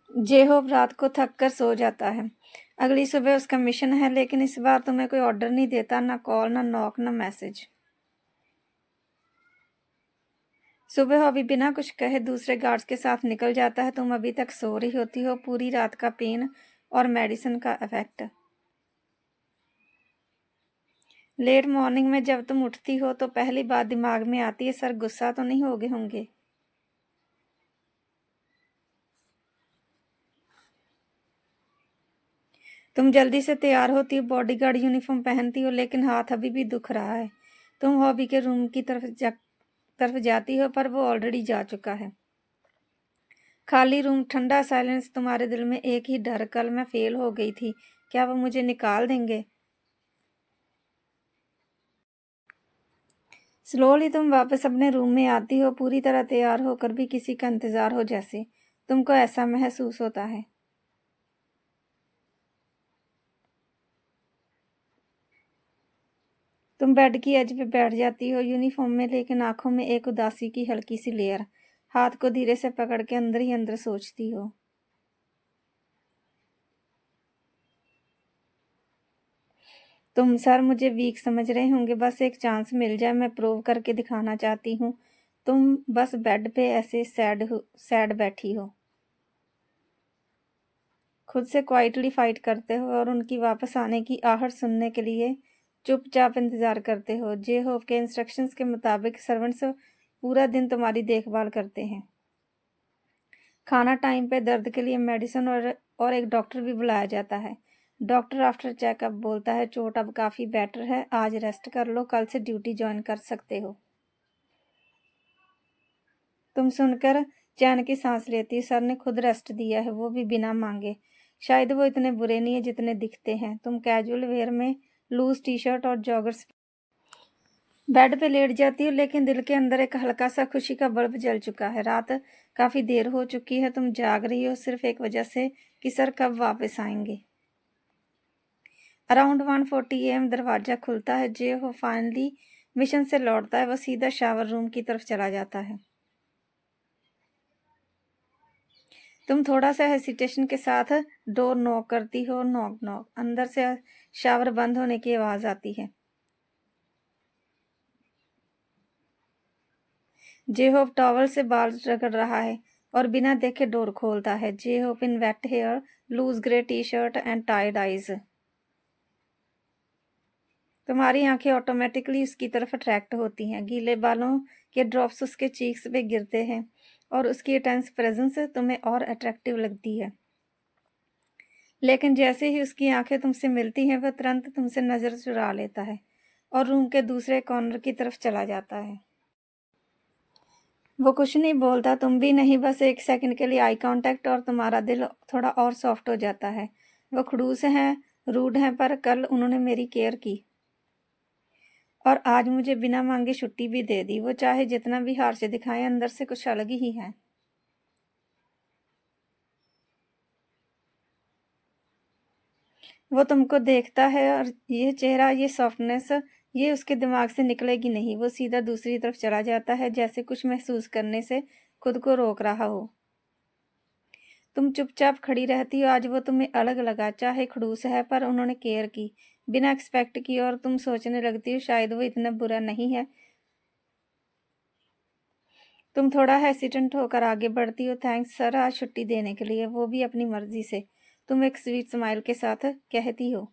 जेहोब रात को थक कर सो जाता है। अगली सुबह उसका मिशन है, लेकिन इस बार तुम्हें कोई ऑर्डर नहीं देता, ना कॉल, ना नॉक, ना मैसेज। सुबह हॉबी बिना कुछ कहे दूसरे गार्ड्स के साथ निकल जाता है। तुम अभी तक सो रही होती हो, पूरी रात का पेन और मेडिसिन का इफेक्ट। लेट मॉर्निंग में जब तुम उठती हो तो पहली बात दिमाग में आती है, सर गुस्सा तो नहीं हो गए होंगे। तुम जल्दी से तैयार होती हो, बॉडीगार्ड यूनिफॉर्म पहनती हो, लेकिन हाथ अभी भी दुख रहा है। तुम हॉबी के रूम की तरफ जाती हो, पर वो ऑलरेडी जा चुका है। खाली रूम, ठंडा साइलेंस। तुम्हारे दिल में एक ही डर, कल मैं फेल हो गई थी, क्या वो मुझे निकाल देंगे। स्लोली तुम वापस अपने रूम में आती हो, पूरी तरह तैयार होकर भी किसी का इंतजार हो जैसे तुमको ऐसा महसूस होता है। तुम बेड की एज पे बैठ जाती हो, यूनिफॉर्म में, लेकिन आंखों में एक उदासी की हल्की सी लेयर। हाथ को धीरे से पकड़ के अंदर ही अंदर सोचती हो, तुम सर मुझे वीक समझ रहे होंगे, बस एक चांस मिल जाए, मैं प्रूव करके दिखाना चाहती हूँ। तुम बस बेड पे ऐसे सैड बैठी हो, खुद से क्वाइटली फाइट करते हो और उनकी वापस आने की आहट सुनने के लिए चुपचाप इंतजार करते हो। जे होप के इंस्ट्रक्शंस के मुताबिक सर्वेंट्स पूरा दिन तुम्हारी देखभाल करते हैं। खाना टाइम पे, दर्द के लिए मेडिसिन और एक डॉक्टर भी बुलाया जाता है। डॉक्टर आफ्टर चेकअप बोलता है चोट अब काफ़ी बेटर है, आज रेस्ट कर लो, कल से ड्यूटी ज्वाइन कर सकते हो। तुम सुनकर चैन की सांस लेती हो, सर ने खुद रेस्ट दिया है, वो भी बिना मांगे। शायद वो इतने बुरे नहीं है जितने दिखते हैं। तुम कैजुअल वेयर में लूज टी शर्ट और जॉगर्स बेड पे लेट जाती हो, लेकिन दिल के अंदर एक हल्का सा खुशी का बल्ब जल चुका है। रात काफ़ी देर हो चुकी है, तुम जाग रही हो सिर्फ एक वजह से कि सर कब वापस आएंगे। अराउंड 1:40 AM दरवाज़ा खुलता है। जे हो फाइनली मिशन से लौटता है, वो सीधा शावर रूम की तरफ चला जाता है। तुम थोड़ा सा हेसिटेशन के साथ डोर नॉक करती हो, नॉक नॉक। अंदर से शावर बंद होने की आवाज़ आती है। जेहोप टॉवल से बाल रगड़ रहा है और बिना देखे डोर खोलता है। J Hope in wet hair, loose grey t shirt and tied eyes. तुम्हारी आंखें ऑटोमेटिकली उसकी तरफ अट्रैक्ट होती हैं। गीले बालों के ड्रॉप्स उसके चीक्स पे गिरते हैं और उसकी टेंस प्रेजेंस तुम्हें और अट्रैक्टिव लगती है। लेकिन जैसे ही उसकी आंखें तुमसे मिलती हैं, वह तुरंत तुमसे नज़र चुरा लेता है और रूम के दूसरे कॉर्नर की तरफ चला जाता है। वो कुछ नहीं बोलता, तुम भी नहीं, बस एक सेकंड के लिए आई कांटेक्ट और तुम्हारा दिल थोड़ा और सॉफ्ट हो जाता है। वो खड़ूस हैं, रूड हैं, पर कल उन्होंने मेरी केयर की और आज मुझे बिना मांगे छुट्टी भी दे दी। वो चाहे जितना भी हार से दिखाएं, अंदर से कुछ अलग ही है। वो तुमको देखता है और ये चेहरा, ये सॉफ्टनेस, ये उसके दिमाग से निकलेगी नहीं। वो सीधा दूसरी तरफ चला जाता है, जैसे कुछ महसूस करने से खुद को रोक रहा हो। तुम चुपचाप खड़ी रहती हो। आज वो तुम्हें अलग लगा, चाहे खड़ूस है पर उन्होंने केयर की बिना एक्सपेक्ट की, और तुम सोचने लगती हो शायद वो इतना बुरा नहीं है। तुम थोड़ा हेसिटेंट होकर आगे बढ़ती हो। थैंक्स सर आज छुट्टी देने के लिए, वो भी अपनी मर्जी से। तुम एक स्वीट स्माइल के साथ कहती हो।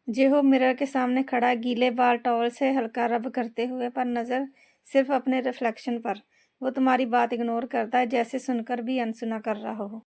जेहो मिरर के सामने खड़ा, गीले बाल टॉवल से हल्का रब करते हुए, पर नज़र सिर्फ अपने रिफ्लेक्शन पर। वो तुम्हारी बात इग्नोर करता है, जैसे सुनकर भी अनसुना कर रहा हो।